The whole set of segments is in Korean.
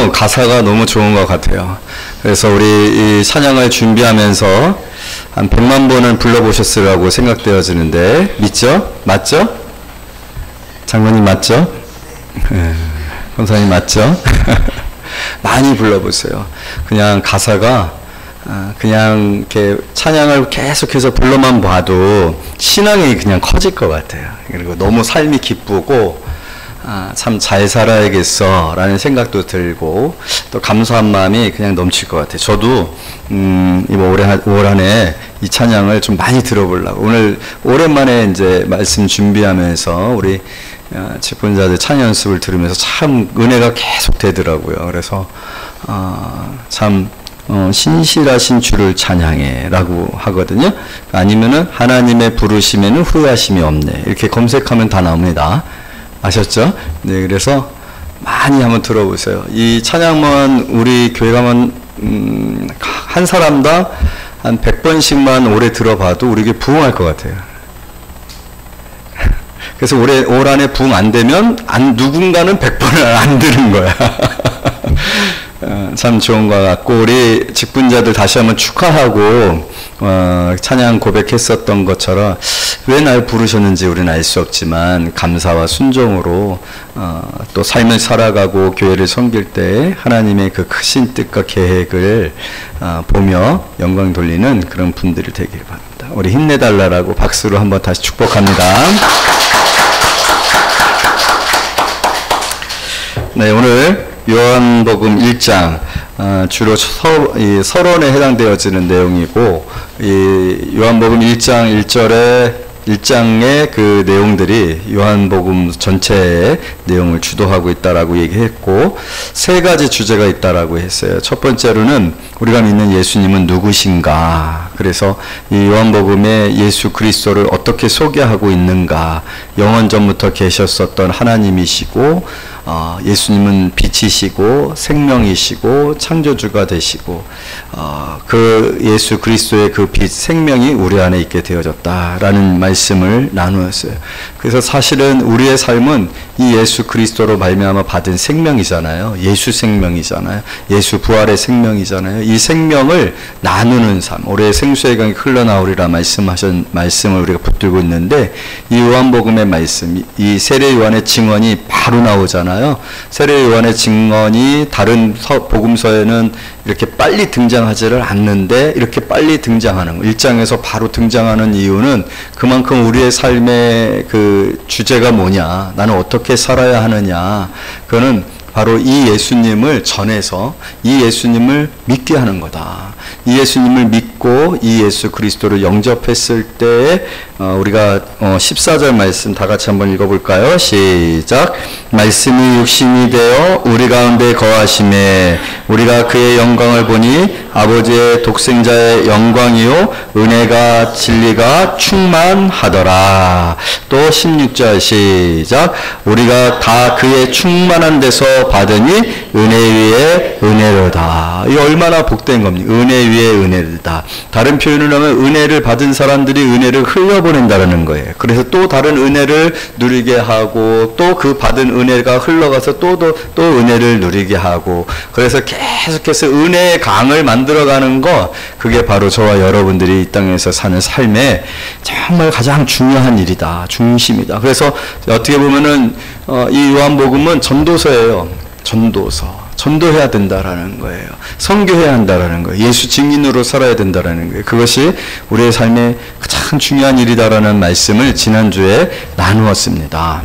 너무 가사가 너무 좋은 것 같아요. 그래서 우리 이 찬양을 준비하면서 한 100만 번은 불러보셨으라고 생각되어지는데 믿죠? 맞죠? 장로님 맞죠? 권사님 맞죠? 많이 불러보세요. 그냥 가사가 그냥 이렇게 찬양을 계속해서 불러만 봐도 신앙이 그냥 커질 것 같아요. 그리고 너무 삶이 기쁘고 참 잘 살아야겠어 라는 생각도 들고 또 감사한 마음이 그냥 넘칠 것 같아요. 저도 이번 올 한 해 이 찬양을 좀 많이 들어보려고 오늘 오랜만에 이제 말씀 준비하면서 우리 직분자들 찬양 연습을 들으면서 참 은혜가 계속 되더라고요. 그래서 참 신실하신 주를 찬양해 라고 하거든요. 아니면은 하나님의 부르심에는 후회하심이 없네 이렇게 검색하면 다 나옵니다. 아셨죠? 네, 그래서 많이 한번 들어보세요. 이 찬양만 우리 교회 가면 한 사람당 한 100번씩만 오래 들어봐도 우리에게 부응할 것 같아요. 그래서 올 한해 부응 안 되면 누군가는 100번을 안 들은 거야. 참 좋은 것 같고 우리 직분자들 다시 한번 축하하고 찬양 고백했었던 것처럼 왜 날 부르셨는지 우리는 알 수 없지만 감사와 순종으로 또 삶을 살아가고 교회를 섬길 때 하나님의 그 크신 뜻과 계획을 보며 영광 돌리는 그런 분들이 되길 바랍니다. 우리 힘내달라라고 박수로 한번 다시 축복합니다. 네, 오늘 요한복음 1장 주로 서론에 해당되어지는 내용이고 이 요한복음 1장 1장의 그 내용들이 요한복음 전체의 내용을 주도하고 있다라고 얘기했고 세 가지 주제가 있다라고 했어요. 첫 번째로는 우리가 믿는 예수님은 누구신가? 그래서 이 요한복음에 예수 그리스도를 어떻게 소개하고 있는가? 영원 전부터 계셨었던 하나님이시고 예수님은 빛이시고 생명이시고 창조주가 되시고 그 예수 그리스도의 그 빛 생명이 우리 안에 있게 되어졌다라는 말씀을 나누었어요. 그래서 사실은 우리의 삶은 이 예수 그리스도로 말미암아 받은 생명이잖아요. 예수 생명이잖아요. 예수 부활의 생명이잖아요. 이 생명을 나누는 삶. 올해 생수의 강이 흘러나오리라 말씀을 우리가 붙들고 있는데 이 요한복음의 말씀, 이 세례 요한의 증언이 바로 나오잖아요. 세례 요한의 증언이 다른 복음서에는 이렇게 빨리 등장하지를 않는데 이렇게 빨리 등장하는 거. 1장에서 바로 등장하는 이유는 그만큼 우리의 삶의 그 주제가 뭐냐, 나는 어떻게 살아야 하느냐, 그거는 바로 이 예수님을 전해서 이 예수님을 믿게 하는 거다. 이 예수님을 믿고 이 예수 그리스도를 영접했을 때 우리가 14절 말씀 다 같이 한번 읽어볼까요? 시작. 말씀이 육신이 되어 우리 가운데 거하심에 우리가 그의 영광을 보니 아버지의 독생자의 영광이요 은혜가 진리가 충만하더라. 또 16절 시작. 우리가 다 그의 충만한 데서 받으니 은혜 위에 은혜로다. 이 얼마나 복된 겁니까? 은혜 위에 은혜다. 다른 표현을 하면 은혜를 받은 사람들이 은혜를 흘려보낸다는 거예요. 그래서 또 다른 은혜를 누리게 하고 또 그 받은 은혜가 흘러가서 또 은혜를 누리게 하고 그래서 계속해서 은혜의 강을 만들어가는 거, 그게 바로 저와 여러분들이 이 땅에서 사는 삶의 정말 가장 중요한 일이다. 중심이다. 그래서 어떻게 보면은 이 요한복음은 전도서예요. 전도서. 전도해야 된다라는 거예요. 선교해야 한다라는 거예요. 예수 증인으로 살아야 된다라는 거예요. 그것이 우리의 삶의 가장 중요한 일이다라는 말씀을 지난주에 나누었습니다.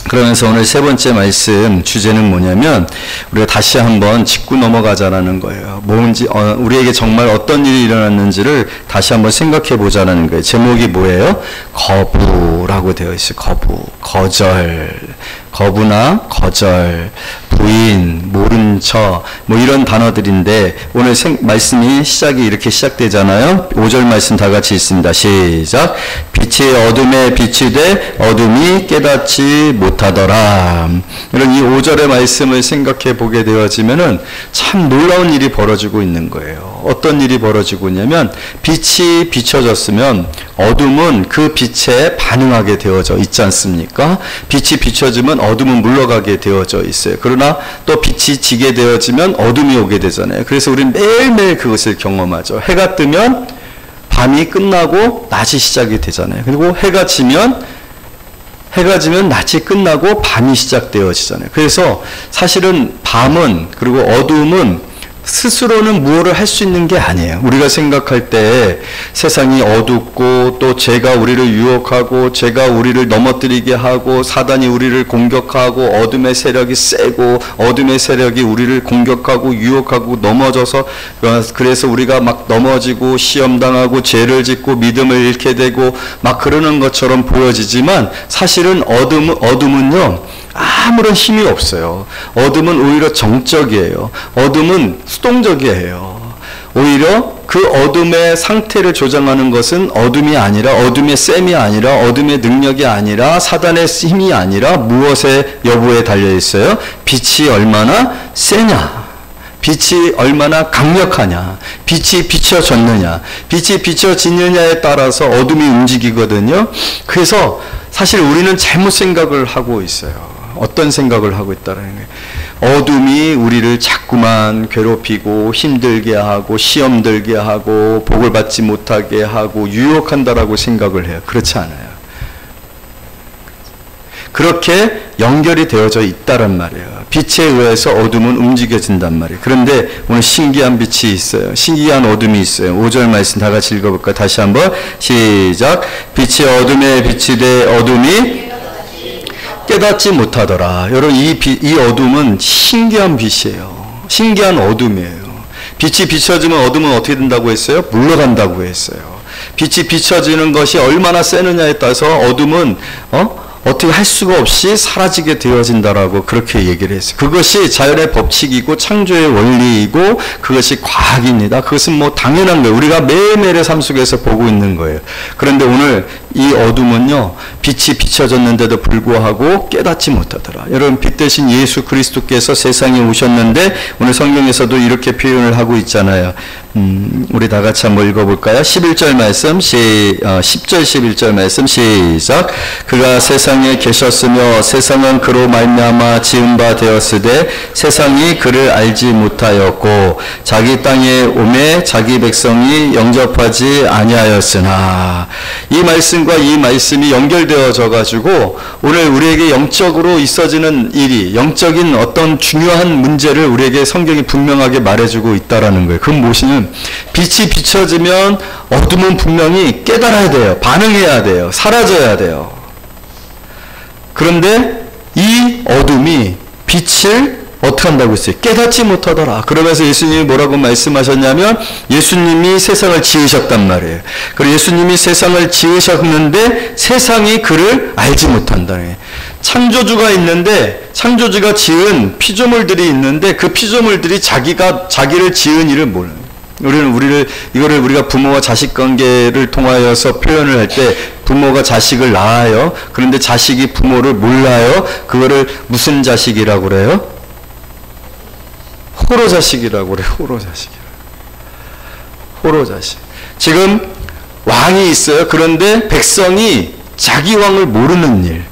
그러면서 오늘 세 번째 말씀 주제는 뭐냐면 우리가 다시 한번 짚고 넘어가자라는 거예요. 뭔지 우리에게 정말 어떤 일이 일어났는지를 다시 한번 생각해 보자라는 거예요. 제목이 뭐예요? 거부라고 되어 있어요. 거부, 거절, 거부나 거절, 부인, 모른 척, 뭐 이런 단어들인데 오늘 말씀이 시작이 이렇게 시작되잖아요. 5절 말씀 다 같이 있습니다. 시작. 빛이 어둠에 빛이 돼 어둠이 깨닫지 못하더라. 이런 이 5절의 말씀을 생각해 보게 되어지면은 참 놀라운 일이 벌어지고 있는 거예요. 어떤 일이 벌어지고 있냐면 빛이 비춰졌으면 어둠은 그 빛에 반응하게 되어져 있지 않습니까? 빛이 비춰지면 어둠은 물러가게 되어져 있어요. 그러나 또 빛이 지게 되어지면 어둠이 오게 되잖아요. 그래서 우리는 매일매일 그것을 경험하죠. 해가 뜨면 밤이 끝나고 낮이 시작이 되잖아요. 그리고 해가 지면 낮이 끝나고 밤이 시작되어지잖아요. 그래서 사실은 밤은 그리고 어둠은 스스로는 무엇을 할 수 있는 게 아니에요. 우리가 생각할 때 세상이 어둡고 또 죄가 우리를 유혹하고 죄가 우리를 넘어뜨리게 하고 사단이 우리를 공격하고 어둠의 세력이 세고 어둠의 세력이 우리를 공격하고 유혹하고 넘어져서 그래서 우리가 막 넘어지고 시험당하고 죄를 짓고 믿음을 잃게 되고 막 그러는 것처럼 보여지지만 사실은 어둠은요 아무런 힘이 없어요. 어둠은 오히려 정적이에요. 어둠은 수동적이에요. 오히려 그 어둠의 상태를 조정하는 것은 어둠이 아니라 어둠의 셈이 아니라 어둠의 능력이 아니라 사단의 힘이 아니라 무엇의 여부에 달려 있어요? 빛이 얼마나 세냐, 빛이 얼마나 강력하냐, 빛이 비춰졌느냐, 빛이 비춰지느냐에 따라서 어둠이 움직이거든요. 그래서 사실 우리는 잘못 생각을 하고 있어요. 어떤 생각을 하고 있다는 거예요. 어둠이 우리를 자꾸만 괴롭히고 힘들게 하고 시험 들게 하고 복을 받지 못하게 하고 유혹한다라고 생각을 해요. 그렇지 않아요. 그렇게 연결이 되어져 있다란 말이에요. 빛에 의해서 어둠은 움직여진단 말이에요. 그런데 오늘 신기한 빛이 있어요. 신기한 어둠이 있어요. 5절 말씀 다 같이 읽어볼까요? 다시 한번 시작. 빛이 어둠에 빛이 돼 어둠이 깨닫지 못하더라. 여러분 이 어둠은 신기한 빛이에요. 신기한 어둠이에요. 빛이 비춰지면 어둠은 어떻게 된다고 했어요? 물러간다고 했어요. 빛이 비춰지는 것이 얼마나 세느냐에 따라서 어둠은 어떻게 할 수가 없이 사라지게 되어진다라고 그렇게 얘기를 했어요. 그것이 자연의 법칙이고 창조의 원리이고 그것이 과학입니다. 그것은 뭐 당연한 거예요. 우리가 매일매일의 삶 속에서 보고 있는 거예요. 그런데 오늘 이 어둠은요, 빛이 비춰졌는데도 불구하고 깨닫지 못하더라. 여러분, 빛 대신 예수 그리스도께서 세상에 오셨는데 오늘 성경에서도 이렇게 표현을 하고 있잖아요. 우리 다 같이 한번 읽어볼까요? 11절 말씀, 10절 11절 말씀 시작. 그가 세상에 계셨으며 세상은 그로 말미암아 지은 바 되었으되 세상이 그를 알지 못하였고 자기 땅에 오매 자기 백성이 영접하지 아니하였으나. 이 말씀과 이 말씀이 연결되어져 가지고 오늘 우리에게 영적으로 있어지는 일이, 영적인 어떤 중요한 문제를 우리에게 성경이 분명하게 말해주고 있다라는 거예요. 그건 무엇이냐면 빛이 비춰지면 어둠은 분명히 깨달아야 돼요. 반응해야 돼요. 사라져야 돼요. 그런데 이 어둠이 빛을 어떻게 한다고 했어요? 깨닫지 못하더라. 그러면서 예수님이 뭐라고 말씀하셨냐면 예수님이 세상을 지으셨단 말이에요. 그리고 예수님이 세상을 지으셨는데 세상이 그를 알지 못한다. 창조주가 있는데 창조주가 지은 피조물들이 있는데 그 피조물들이 자기를 지은 일을 몰라요. 이거를 우리가 부모와 자식 관계를 통하여서 표현을 할 때 부모가 자식을 낳아요. 그런데 자식이 부모를 몰라요. 그거를 무슨 자식이라고 그래요? 호로자식이라고 그래요. 호로자식. 지금 왕이 있어요. 그런데 백성이 자기 왕을 모르는 일.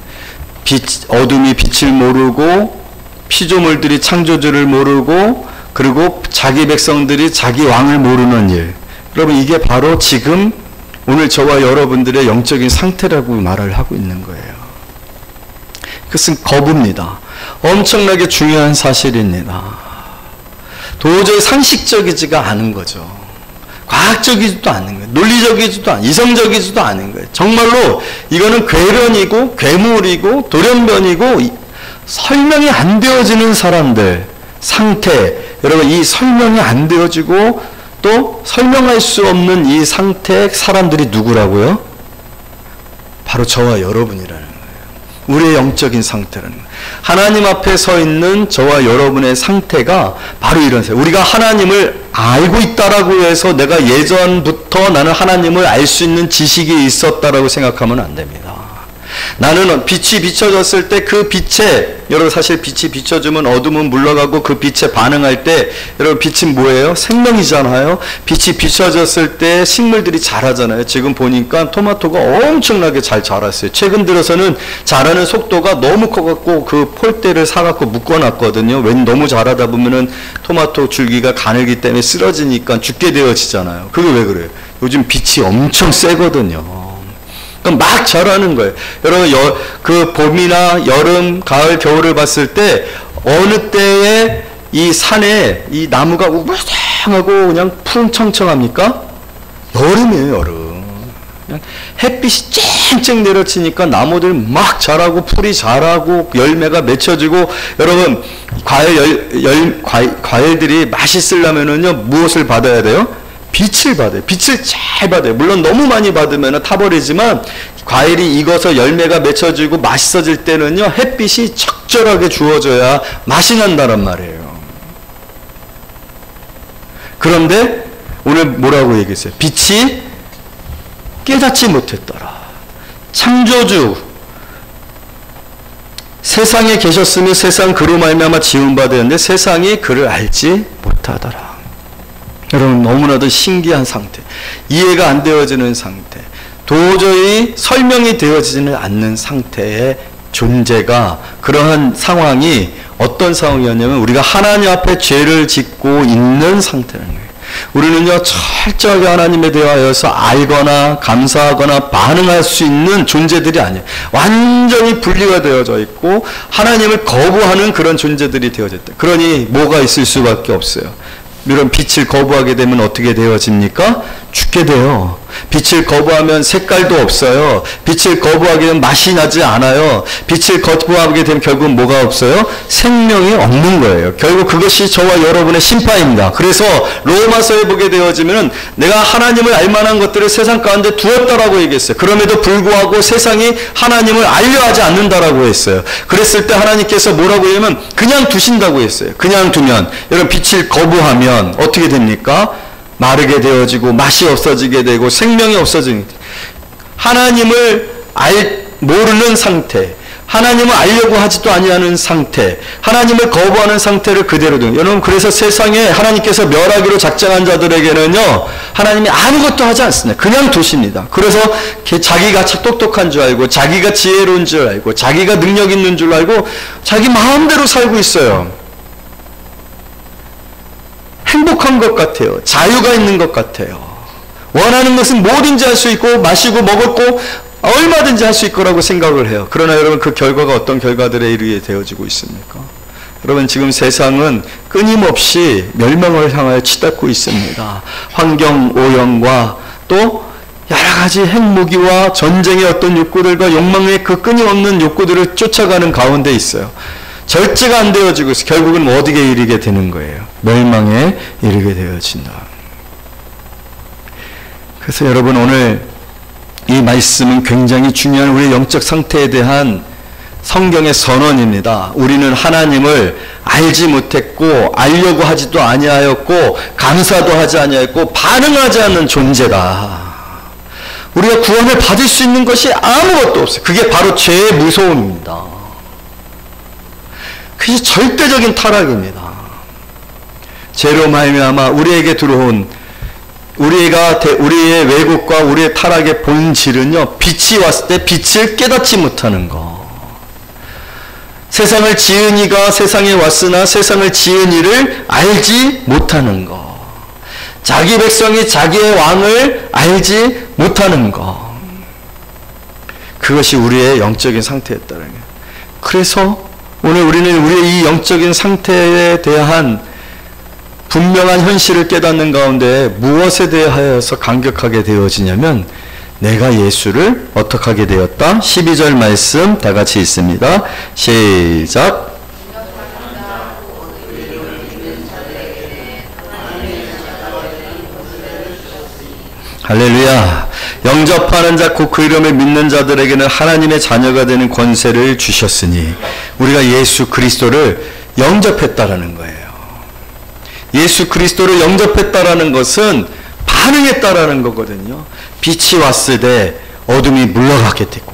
어둠이 빛을 모르고 피조물들이 창조주를 모르고 그리고 자기 백성들이 자기 왕을 모르는 일. 여러분, 이게 바로 지금 오늘 저와 여러분들의 영적인 상태라고 말을 하고 있는 거예요. 그것은 거부입니다. 엄청나게 중요한 사실입니다. 도저히 상식적이지가 않은 거죠. 과학적이지도 않은 거예요. 논리적이지도 않은, 이성적이지도 않은 거예요. 정말로 이거는 괴변이고 괴물이고 돌연변이고 설명이 안 되어지는 사람들 상태. 여러분, 이 설명이 안 되어지고 또 설명할 수 없는 이 상태 사람들이 누구라고요? 바로 저와 여러분이라는 거예요. 우리의 영적인 상태라는 거예요. 하나님 앞에 서 있는 저와 여러분의 상태가 바로 이런 상태. 우리가 하나님을 알고 있다라고 해서 내가 예전부터 나는 하나님을 알 수 있는 지식이 있었다라고 생각하면 안 됩니다. 나는 빛이 비춰졌을 때 그 빛에, 여러분 사실 빛이 비춰주면 어둠은 물러가고 그 빛에 반응할 때, 여러분 빛은 뭐예요? 생명이잖아요. 빛이 비춰졌을 때 식물들이 자라잖아요. 지금 보니까 토마토가 엄청나게 잘 자랐어요. 최근 들어서는 자라는 속도가 너무 커갖고 그 폴대를 사갖고 묶어놨거든요. 왠 너무 자라다 보면은 토마토 줄기가 가늘기 때문에 쓰러지니까 죽게 되어지잖아요. 그게 왜 그래요? 요즘 빛이 엄청 세거든요. 그럼 막 자라는 거예요. 여러분, 그 봄이나 여름, 가을, 겨울을 봤을 때 어느 때에 이 산에 이 나무가 우물상하고 그냥 푸릉청청합니까? 여름이에요, 여름. 그냥 햇빛이 쨍쨍 내려치니까 나무들 막 자라고 풀이 자라고 열매가 맺혀지고, 여러분 과일들이 맛있으려면은요 무엇을 받아야 돼요? 빛을 받아요. 빛을 잘 받아요. 물론 너무 많이 받으면 타버리지만 과일이 익어서 열매가 맺혀지고 맛있어질 때는요 햇빛이 적절하게 주어져야 맛이 난다란 말이에요. 그런데 오늘 뭐라고 얘기했어요? 빛이 깨닫지 못했더라. 창조주 세상에 계셨으며 세상 그로 말미암아 지은 바 되었는데 세상이 그를 알지 못하더라. 여러분, 너무나도 신기한 상태, 이해가 안 되어지는 상태, 도저히 설명이 되어지지는 않는 상태의 존재가, 그러한 상황이 어떤 상황이었냐면 우리가 하나님 앞에 죄를 짓고 있는 상태라는 거예요. 우리는요 철저하게 하나님에 대하여서 알거나 감사하거나 반응할 수 있는 존재들이 아니에요. 완전히 분리가 되어져 있고 하나님을 거부하는 그런 존재들이 되어져 있다. 그러니 뭐가 있을 수밖에 없어요. 이런 빛을 거부하게 되면 어떻게 되어집니까? 죽게 돼요. 빛을 거부하면 색깔도 없어요. 빛을 거부하게 되면 맛이 나지 않아요. 빛을 거부하게 되면 결국은 뭐가 없어요? 생명이 없는 거예요. 결국 그것이 저와 여러분의 심판입니다. 그래서 로마서에 보게 되어지면 내가 하나님을 알만한 것들을 세상 가운데 두었다라고 얘기했어요. 그럼에도 불구하고 세상이 하나님을 알려 하지 않는다라고 했어요. 그랬을 때 하나님께서 뭐라고 하냐면 그냥 두신다고 했어요. 그냥 두면, 여러분 빛을 거부하면 어떻게 됩니까? 마르게 되어지고 맛이 없어지게 되고 생명이 없어지게 돼요. 하나님을 모르는 상태, 하나님을 알려고 하지도 아니하는 상태, 하나님을 거부하는 상태를 그대로 둔. 여러분, 그래서 세상에 하나님께서 멸하기로 작정한 자들에게는요 하나님이 아무것도 하지 않습니다. 그냥 두십니다. 그래서 자기가 똑똑한 줄 알고, 자기가 지혜로운 줄 알고, 자기가 능력 있는 줄 알고 자기 마음대로 살고 있어요. 행복한 것 같아요. 자유가 있는 것 같아요. 원하는 것은 뭐든지 할 수 있고 마시고 먹었고 얼마든지 할 수 있을 거라고 생각을 해요. 그러나 여러분, 그 결과가 어떤 결과들에 이르게 되어지고 있습니까? 여러분, 지금 세상은 끊임없이 멸망을 향하여 치닫고 있습니다. 환경 오염과 또 여러 가지 핵무기와 전쟁의 어떤 욕구들과 욕망의 그 끊임없는 욕구들을 쫓아가는 가운데 있어요. 절제가 안 되어지고 있어요. 결국은 어디에 이르게 되는 거예요? 멸망에 이르게 되어진다. 그래서 여러분, 오늘 이 말씀은 굉장히 중요한 우리의 영적 상태에 대한 성경의 선언입니다. 우리는 하나님을 알지 못했고 알려고 하지도 아니하였고 감사도 하지 아니하였고 반응하지 않는 존재다. 우리가 구원을 받을 수 있는 것이 아무것도 없어요. 그게 바로 죄의 무서움입니다. 그게 절대적인 타락입니다. 죄로 말미암아 우리에게 들어온 우리의 왜곡과 우리의 타락의 본질은요, 빛이 왔을 때 빛을 깨닫지 못하는 것. 세상을 지은 이가 세상에 왔으나 세상을 지은 이를 알지 못하는 것. 자기 백성이 자기의 왕을 알지 못하는 것. 그것이 우리의 영적인 상태였다는 거예요. 그래서 오늘 우리는 우리의 이 영적인 상태에 대한 분명한 현실을 깨닫는 가운데 무엇에 대하여서 감격하게 되어지냐면, 내가 예수를 어떻게 하게 되었다? 12절 말씀 다 같이 읽습니다. 시작. 할렐루야. 영접하는 자 곧 그 이름을 믿는 자들에게는 하나님의 자녀가 되는 권세를 주셨으니, 우리가 예수 그리스도를 영접했다라는 거예요. 예수 그리스도를 영접했다라는 것은 반응했다라는 거거든요. 빛이 왔을 때 어둠이 물러가게 되고,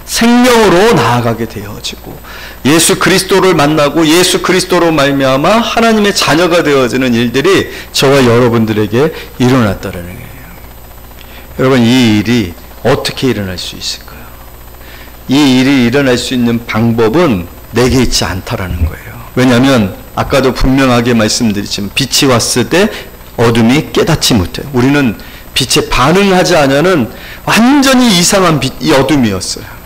생명으로 나아가게 되어지고 예수 그리스도를 만나고 예수 그리스도로 말미암아 하나님의 자녀가 되어지는 일들이 저와 여러분들에게 일어났다는 거예요. 여러분, 이 일이 어떻게 일어날 수 있을까요? 이 일이 일어날 수 있는 방법은 내게 있지 않다라는 거예요. 왜냐하면 아까도 분명하게 말씀드렸지만 빛이 왔을 때 어둠이 깨닫지 못해요. 우리는 빛에 반응하지 않으면 완전히 이상한 이 어둠이었어요.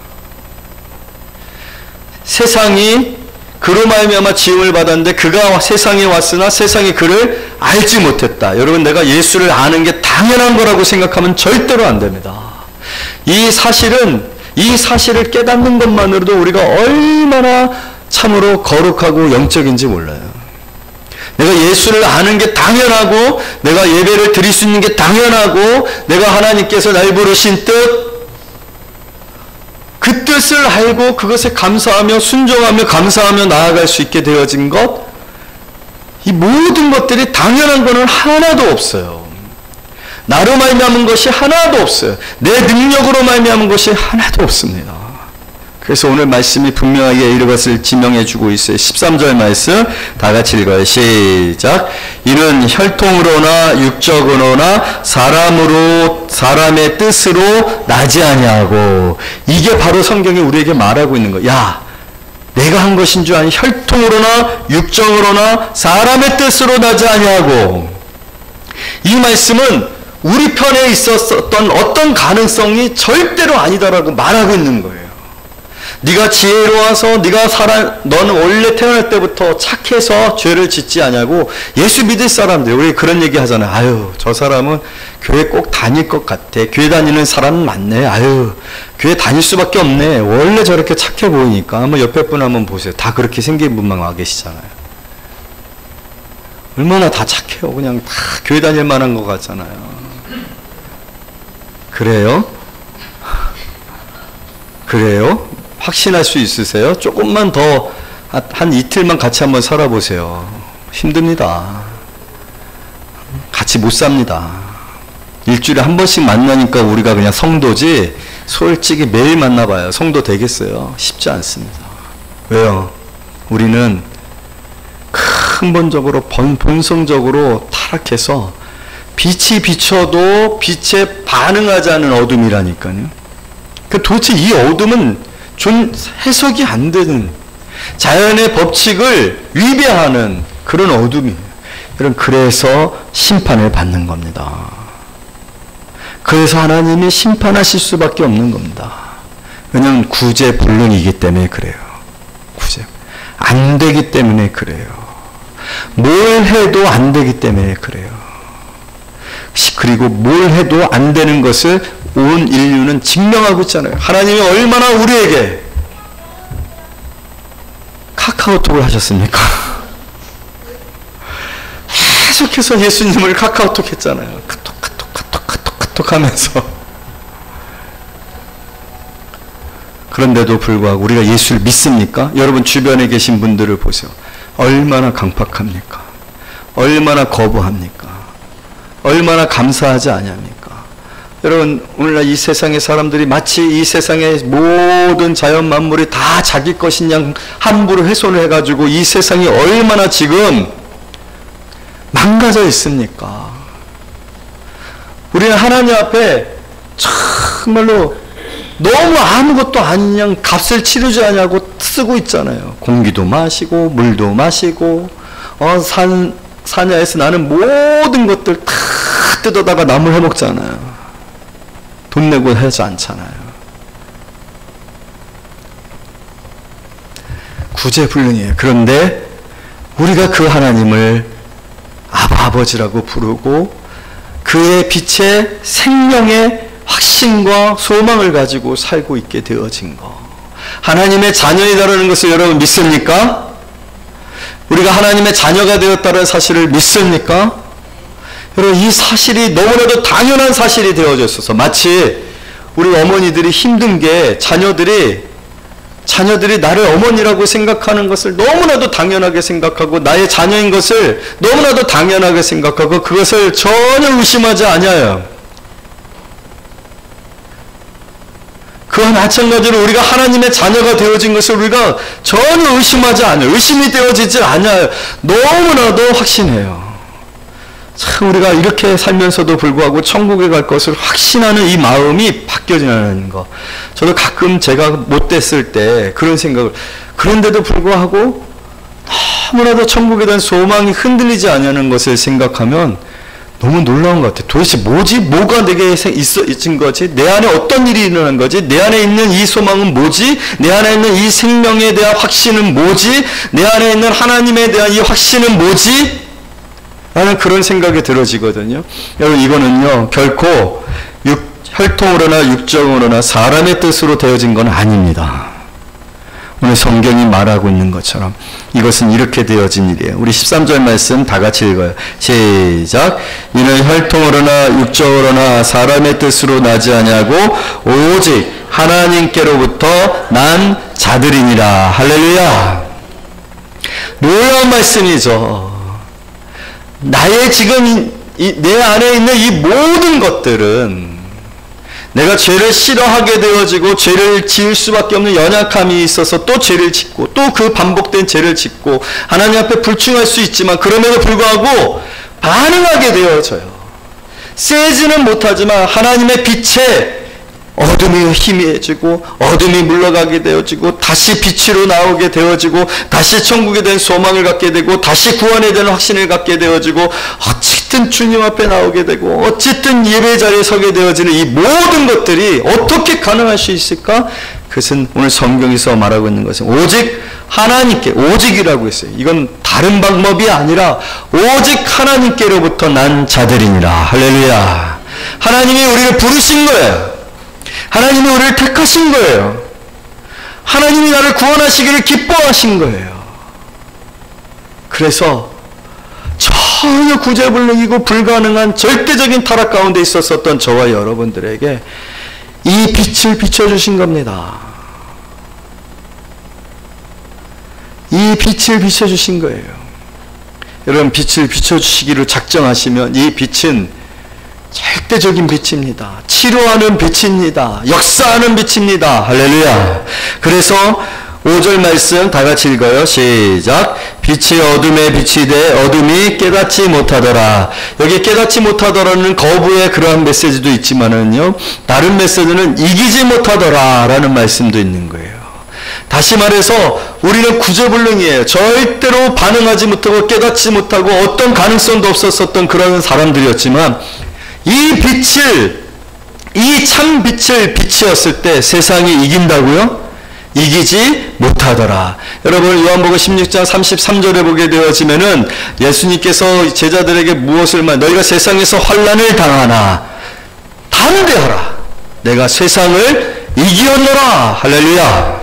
세상이 그로 말미암아 지음을 받았는데 그가 세상에 왔으나 세상이 그를 알지 못했다. 여러분, 내가 예수를 아는 게 당연한 거라고 생각하면 절대로 안 됩니다. 이 사실을 깨닫는 것만으로도 우리가 얼마나 참으로 거룩하고 영적인지 몰라요. 내가 예수를 아는 게 당연하고 내가 예배를 드릴 수 있는 게 당연하고 내가 하나님께서 날 부르신 그 뜻을 알고 그것에 감사하며 순종하며 감사하며 나아갈 수 있게 되어진 것, 이 모든 것들이 당연한 것은 하나도 없어요. 나로 말미암은 것이 하나도 없어요. 내 능력으로 말미암은 것이 하나도 없습니다. 그래서 오늘 말씀이 분명하게 이것을 지명해 주고 있어요. 13절 말씀 다 같이 읽어요. 시작. 이는 혈통으로나 육적으로나 사람의 뜻으로 나지 아니하고, 이게 바로 성경이 우리에게 말하고 있는 거야. 야, 내가 한 것인 줄 아니 혈통으로나 육적으로나 사람의 뜻으로 나지 아니하고. 이 말씀은 우리 편에 있었던 어떤 가능성이 절대로 아니다라고 말하고 있는 거예요. 네가 지혜로워서 너는 원래 태어날 때부터 착해서 죄를 짓지 않냐고. 예수 믿을 사람들 우리 그런 얘기 하잖아요. 아유, 저 사람은 교회 꼭 다닐 것 같아. 교회 다니는 사람은 많네. 아유, 교회 다닐 수밖에 없네. 원래 저렇게 착해 보이니까. 한번 옆에 분 한번 보세요. 다 그렇게 생긴 분만 와 계시잖아요. 얼마나 다 착해요. 그냥 다 교회 다닐 만한 것 같잖아요. 그래요? 그래요? 확신할 수 있으세요? 조금만 더, 한 이틀만 같이 한번 살아보세요. 힘듭니다. 같이 못 삽니다. 일주일에 한 번씩 만나니까 우리가 그냥 성도지, 솔직히 매일 만나봐요. 성도 되겠어요? 쉽지 않습니다. 왜요? 우리는 근본적으로, 본성적으로 타락해서 빛이 비춰도 빛에 반응하지 않은 어둠이라니까요. 도대체 이 어둠은 해석이 안 되는, 자연의 법칙을 위배하는 그런 어둠이에요. 여러분, 그래서 심판을 받는 겁니다. 그래서 하나님이 심판하실 수밖에 없는 겁니다. 왜냐하면 구제불능이기 때문에 그래요. 안 되기 때문에 그래요. 뭘 해도 안 되기 때문에 그래요. 그리고 뭘 해도 안 되는 것을 온 인류는 증명하고 있잖아요. 하나님이 얼마나 우리에게 카카오톡을 하셨습니까? 계속해서 예수님을 카카오톡 했잖아요. 카톡 하면서. 그런데도 불구하고 우리가 예수를 믿습니까? 여러분 주변에 계신 분들을 보세요. 얼마나 강팍합니까? 얼마나 거부합니까? 얼마나 감사하지 않습니까? 여러분, 오늘날 이 세상의 사람들이 마치 이 세상의 모든 자연 만물이 다 자기 것인 양 함부로 훼손을 해가지고 이 세상이 얼마나 지금 망가져 있습니까? 우리는 하나님 앞에 정말로 너무 아무것도 아닌 양 값을 치르지 않냐고 쓰고 있잖아요. 공기도 마시고 물도 마시고 산야에서 나는 모든 것들 다 뜯어다가 나물 해먹잖아요. 돈 내고 하지 않잖아요. 구제불능이에요. 그런데 우리가 그 하나님을 아버지라고 부르고 그의 빛의 생명의 확신과 소망을 가지고 살고 있게 되어진 거. 하나님의 자녀이다라는 것을 여러분 믿습니까? 우리가 하나님의 자녀가 되었다는 사실을 믿습니까? 여러분, 이 사실이 너무나도 당연한 사실이 되어져 있어서 마치 우리 어머니들이 힘든 게 자녀들이 나를 어머니라고 생각하는 것을 너무나도 당연하게 생각하고 나의 자녀인 것을 너무나도 당연하게 생각하고 그것을 전혀 의심하지 않아요. 그 그와 마찬가지로 우리가 하나님의 자녀가 되어진 것을 우리가 전혀 의심하지 않아요. 의심이 되어지지 않아요. 너무나도 확신해요. 참 우리가 이렇게 살면서도 불구하고 천국에 갈 것을 확신하는 이 마음이 바뀌어지는 거. 저도 가끔 제가 못됐을 때 그런 생각을, 그런데도 불구하고 너무나도 천국에 대한 소망이 흔들리지 않는 것을 생각하면 너무 놀라운 것 같아요. 도대체 뭐지? 뭐가 내게 있은 거지? 내 안에 어떤 일이 일어난 거지? 내 안에 있는 이 소망은 뭐지? 내 안에 있는 이 생명에 대한 확신은 뭐지? 내 안에 있는 하나님에 대한 이 확신은 뭐지? 라는 그런 생각이 들어지거든요. 여러분, 이거는요 결코 혈통으로나 육정으로나 사람의 뜻으로 되어진 건 아닙니다. 오늘 성경이 말하고 있는 것처럼 이것은 이렇게 되어진 일이에요. 우리 13절 말씀 다 같이 읽어요. 시작. 이는 혈통으로나 육정으로나 사람의 뜻으로 나지 아니하고 오직 하나님께로부터 난 자들이니라. 할렐루야. 놀라운 말씀이죠. 나의 지금 내 안에 있는 이 모든 것들은 내가 죄를 싫어하게 되어지고 죄를 지을 수밖에 없는 연약함이 있어서 또 죄를 짓고 또 그 반복된 죄를 짓고 하나님 앞에 불충할 수 있지만 그럼에도 불구하고 반응하게 되어져요. 세지는 못하지만 하나님의 빛에 어둠이 희미해지고 어둠이 물러가게 되어지고 다시 빛으로 나오게 되어지고 다시 천국에 대한 소망을 갖게 되고 다시 구원에 대한 확신을 갖게 되어지고 어쨌든 주님 앞에 나오게 되고 어쨌든 예배 자리에 서게 되어지는 이 모든 것들이 어떻게 가능할 수 있을까? 그것은 오늘 성경에서 말하고 있는 것은 오직 하나님께, 오직이라고 했어요. 이건 다른 방법이 아니라 오직 하나님께로부터 난 자들이니라. 할렐루야. 하나님이 우리를 부르신 거예요. 하나님이 우리를 택하신 거예요. 하나님이 나를 구원하시기를 기뻐하신 거예요. 그래서 전혀 구제불능이고 불가능한 절대적인 타락 가운데 있었던 저와 여러분들에게 이 빛을 비춰주신 겁니다. 이 빛을 비춰주신 거예요. 여러분, 빛을 비춰주시기로 작정하시면 이 빛은 절대적인 빛입니다. 치료하는 빛입니다. 역사하는 빛입니다. 할렐루야. 그래서 5절 말씀 다 같이 읽어요. 시작. 빛이 어둠에 빛이 돼 어둠이 깨닫지 못하더라. 여기 깨닫지 못하더라는 거부의 그러한 메시지도 있지만은요, 다른 메시지는 이기지 못하더라 라는 말씀도 있는 거예요. 다시 말해서 우리는 구제불능이에요. 절대로 반응하지 못하고 깨닫지 못하고 어떤 가능성도 없었던 그런 사람들이었지만 이 빛을, 이 참 빛을 비추었을 때 세상이 이긴다고요? 이기지 못하더라. 여러분, 요한복음 16장 33절에 보게 되어지면은 예수님께서 제자들에게 무엇을 너희가 세상에서 환난을 당하나 담대하라. 내가 세상을 이기었노라. 할렐루야.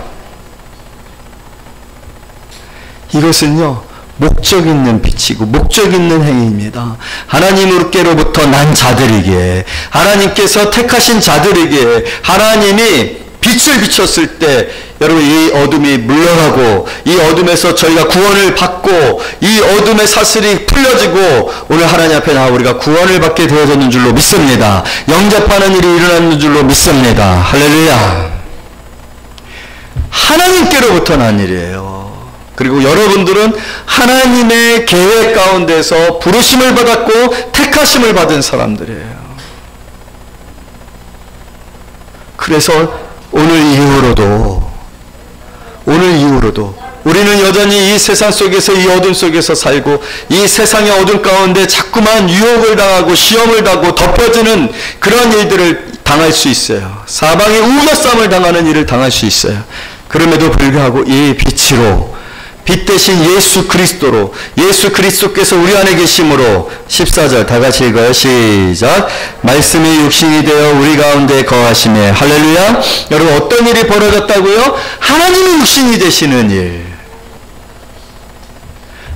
이것은요, 목적 있는 빛이고 목적 있는 행위입니다. 하나님께로부터 난 자들에게, 하나님께서 택하신 자들에게 하나님이 빛을 비췄을 때 여러분, 이 어둠이 물러가고 이 어둠에서 저희가 구원을 받고 이 어둠의 사슬이 풀려지고 오늘 하나님 앞에 나와 우리가 구원을 받게 되어졌는 줄로 믿습니다. 영접하는 일이 일어나는 줄로 믿습니다. 할렐루야. 하나님께로부터 난 일이에요. 그리고 여러분들은 하나님의 계획 가운데서 부르심을 받았고 택하심을 받은 사람들이에요. 그래서 오늘 이후로도 우리는 여전히 이 세상 속에서, 이 어둠 속에서 살고 이 세상의 어둠 가운데 자꾸만 유혹을 당하고 시험을 당하고 덮여지는 그런 일들을 당할 수 있어요. 사방에 우겨쌈을 당하는 일을 당할 수 있어요. 그럼에도 불구하고 이 빛으로, 빛 대신 예수 그리스도로, 예수 그리스도께서 우리 안에 계심으로 14절 다 같이 읽어요. 시작. 말씀이 육신이 되어 우리 가운데 거하시매. 할렐루야. 여러분, 어떤 일이 벌어졌다고요? 하나님이 육신이 되시는 일.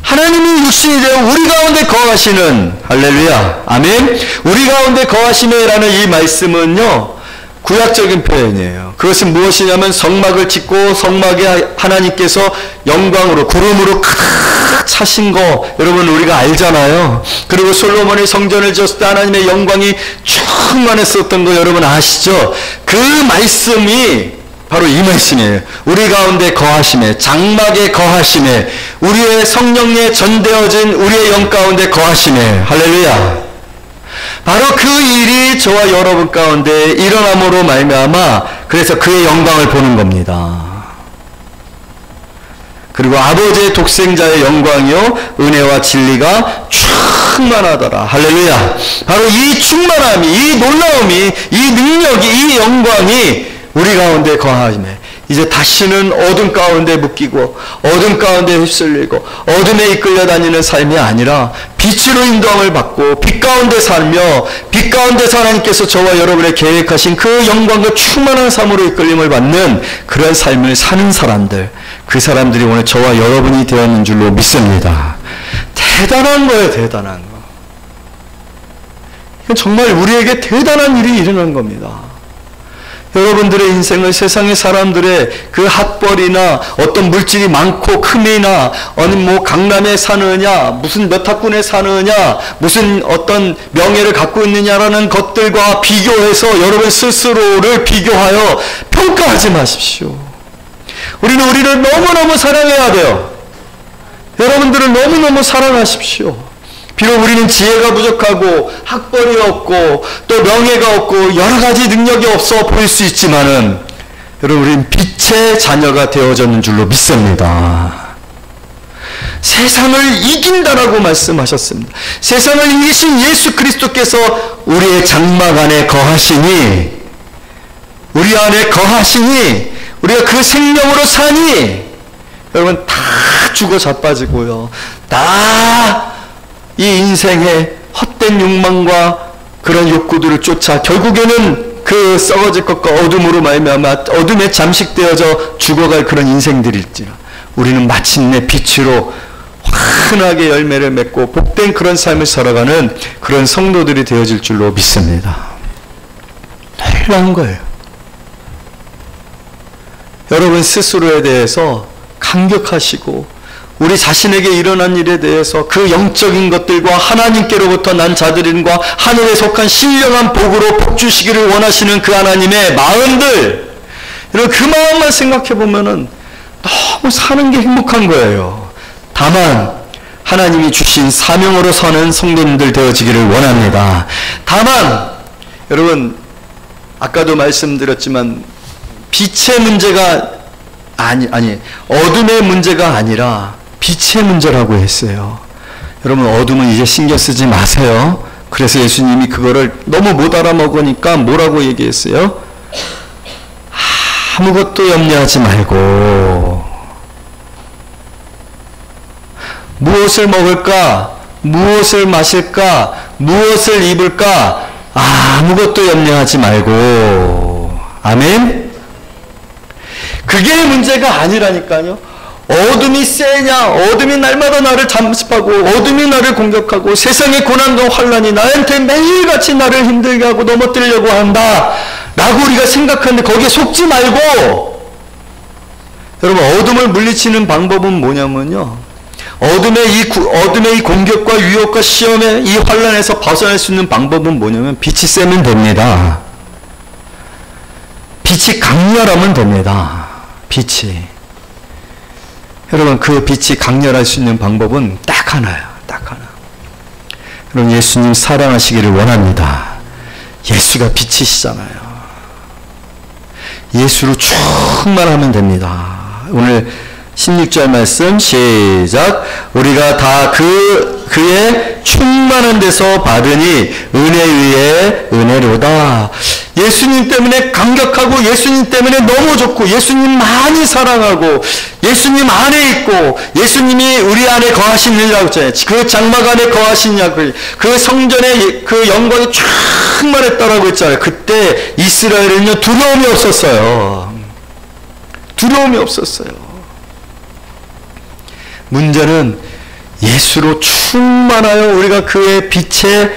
하나님이 육신이 되어 우리 가운데 거하시는, 할렐루야. 아멘. 우리 가운데 거하시매라는 이 말씀은요, 구약적인 표현이에요. 그것은 무엇이냐면 성막을 짓고 성막에 하나님께서 영광으로, 구름으로 차신 거 여러분 우리가 알잖아요. 그리고 솔로몬이 성전을 지었을 때 하나님의 영광이 충만했었던 거 여러분 아시죠? 그 말씀이 바로 이 말씀이에요. 우리 가운데 거하심에, 장막에 거하심에, 우리의 성령에 전되어진 우리의 영 가운데 거하심에, 할렐루야. 바로 그 일이 저와 여러분 가운데 일어남으로 말미암아 그래서 그의 영광을 보는 겁니다. 그리고 아버지의 독생자의 영광이요 은혜와 진리가 충만하더라. 할렐루야. 바로 이 충만함이, 이 놀라움이, 이 능력이, 이 영광이 우리 가운데 거하심에 이제 다시는 어둠 가운데 묶이고 어둠 가운데 휩쓸리고 어둠에 이끌려 다니는 삶이 아니라 빛으로 인도함을 받고 빛 가운데 살며 빛 가운데서 하나님께서 저와 여러분의 계획하신 그 영광과 충만한 삶으로 이끌림을 받는 그런 삶을 사는 사람들, 그 사람들이 오늘 저와 여러분이 되었는 줄로 믿습니다. 대단한 거예요. 대단한 거. 정말 우리에게 대단한 일이 일어난 겁니다. 여러분들의 인생을 세상의 사람들의 그 학벌이나 어떤 물질이 많고 큼이나 어느 뭐 강남에 사느냐, 무슨 몇 학군에 사느냐, 무슨 어떤 명예를 갖고 있느냐라는 것들과 비교해서 여러분 스스로를 비교하여 평가하지 마십시오. 우리는 우리를 너무너무 사랑해야 돼요. 여러분들을 너무너무 사랑하십시오. 비록 우리는 지혜가 부족하고 학벌이 없고 또 명예가 없고 여러 가지 능력이 없어 보일 수 있지만은 여러분 우리는 빛의 자녀가 되어졌는 줄로 믿습니다. 세상을 이긴다라고 말씀하셨습니다. 세상을 이기신 예수 그리스도께서 우리의 장막 안에 거하시니, 우리 안에 거하시니 우리가 그 생명으로 사니 여러분 다 죽어 자빠지고요. 다 이 인생의 헛된 욕망과 그런 욕구들을 쫓아 결국에는 그 썩어질 것과 어둠으로 말미암아 어둠에 잠식되어져 죽어갈 그런 인생들일지라 우리는 마침내 빛으로 환하게 열매를 맺고 복된 그런 삶을 살아가는 그런 성도들이 되어질 줄로 믿습니다. 놀라운 거예요. 여러분 스스로에 대해서 감격하시고 우리 자신에게 일어난 일에 대해서 그 영적인 것들과 하나님께로부터 난 자들인과 하늘에 속한 신령한 복으로 복주시기를 원하시는 그 하나님의 마음들, 여러분 그 마음만 생각해 보면은 너무 사는 게 행복한 거예요. 다만 하나님이 주신 사명으로 서는 성도님들 되어지기를 원합니다. 다만 여러분 아까도 말씀드렸지만 빛의 문제가 어둠의 문제가 아니라 빛의 문제라고 했어요. 여러분 어둠은 이제 신경 쓰지 마세요. 그래서 예수님이 그거를 너무 못 알아먹으니까 뭐라고 얘기했어요? 아무것도 염려하지 말고 무엇을 먹을까? 무엇을 마실까? 무엇을 입을까? 아무것도 염려하지 말고. 아멘? 그게 문제가 아니라니까요. 어둠이 세냐, 어둠이 날마다 나를 잠습하고 어둠이 나를 공격하고 세상의 고난과 환난이 나한테 매일같이 나를 힘들게 하고 넘어뜨리려고 한다 라고 우리가 생각하는데 거기에 속지 말고, 여러분 어둠을 물리치는 방법은 뭐냐면요, 어둠의 이 공격과 유혹과 시험의 이 환난에서 벗어날 수 있는 방법은 뭐냐면 빛이 세면 됩니다. 빛이 강렬하면 됩니다. 빛이. 여러분 그 빛이 강렬할 수 있는 방법은 딱 하나예요. 딱 하나. 여러분 예수님 사랑하시기를 원합니다. 예수가 빛이시잖아요. 예수로 충만하면 됩니다. 오늘 16절 말씀 시작. 우리가 다 그의 충만한 데서 받으니 은혜 위에 은혜로다. 예수님 때문에 감격하고 예수님 때문에 너무 좋고 예수님 많이 사랑하고 예수님 안에 있고 예수님이 우리 안에 거하시느라고 했잖아요. 그 장막 안에 거하시냐고, 그 성전에 그 영광이 충만했다라고 했잖아요. 그때 이스라엘은요 두려움이 없었어요. 두려움이 없었어요. 문제는 예수로 충만하여 우리가 그의 빛의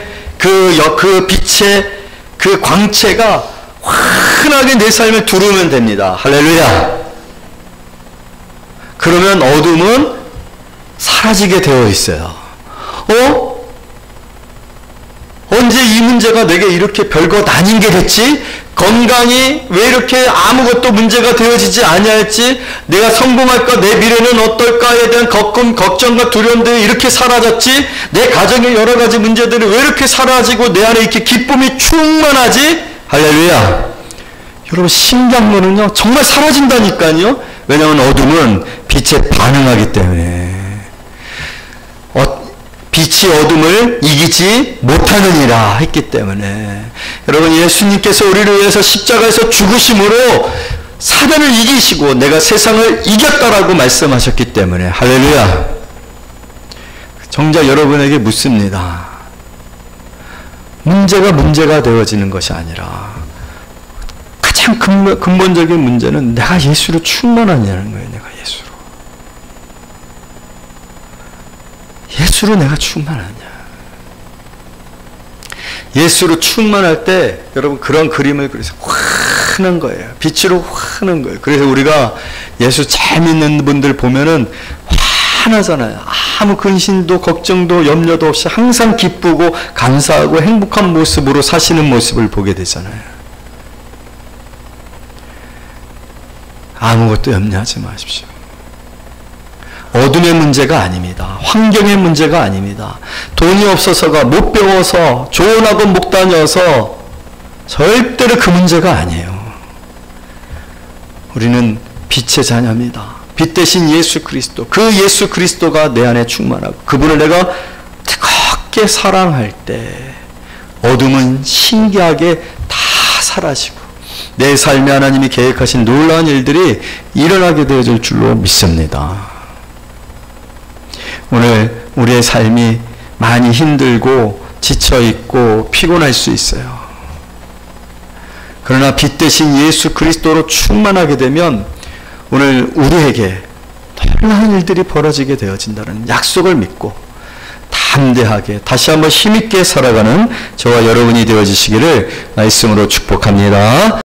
빛의 그 광채가 환하게 내 삶을 두르면 됩니다. 할렐루야. 그러면 어둠은 사라지게 되어 있어요. 언제 이 문제가 내게 이렇게 별것 아닌 게 됐지? 건강이 왜 이렇게 아무것도 문제가 되어지지 아니할지, 내가 성공할까, 내 미래는 어떨까에 대한 걱정과 두려움들이 이렇게 사라졌지? 내 가정의 여러 가지 문제들이 왜 이렇게 사라지고 내 안에 이렇게 기쁨이 충만하지? 할렐루야. 여러분, 신기한 거는요, 정말 사라진다니까요. 왜냐하면 어둠은 빛에 반응하기 때문에. 빛이 어둠을 이기지 못하느니라 했기 때문에. 여러분, 예수님께서 우리를 위해서 십자가에서 죽으심으로 사단을 이기시고 내가 세상을 이겼다라고 말씀하셨기 때문에. 할렐루야. 정작 여러분에게 묻습니다. 문제가 되어지는 것이 아니라 가장 근본적인 문제는 내가 예수로 충만하냐는 거예요. 내가 예수로 내가 충만하냐. 예수로 충만할 때 여러분 그런 그림을 그려서 환한 거예요. 빛으로 환한 거예요. 그래서 우리가 예수 잘 믿는 분들 보면은 환하잖아요. 아무 근심도 걱정도 염려도 없이 항상 기쁘고 감사하고 행복한 모습으로 사시는 모습을 보게 되잖아요. 아무것도 염려하지 마십시오. 어둠의 문제가 아닙니다. 환경의 문제가 아닙니다. 돈이 없어서가, 못 배워서, 좋은 학원 못 다녀서 절대로 그 문제가 아니에요. 우리는 빛의 자녀입니다. 빛 대신 예수 그리스도, 그 예수 그리스도가 내 안에 충만하고 그분을 내가 뜨겁게 사랑할 때 어둠은 신기하게 다 사라지고 내 삶에 하나님이 계획하신 놀라운 일들이 일어나게 되어질 줄로 믿습니다. 오늘 우리의 삶이 많이 힘들고 지쳐있고 피곤할 수 있어요. 그러나 빛 대신 예수 그리스도로 충만하게 되면 오늘 우리에게 놀라운 일들이 벌어지게 되어진다는 약속을 믿고 담대하게 다시 한번 힘있게 살아가는 저와 여러분이 되어지시기를 말씀으로 축복합니다.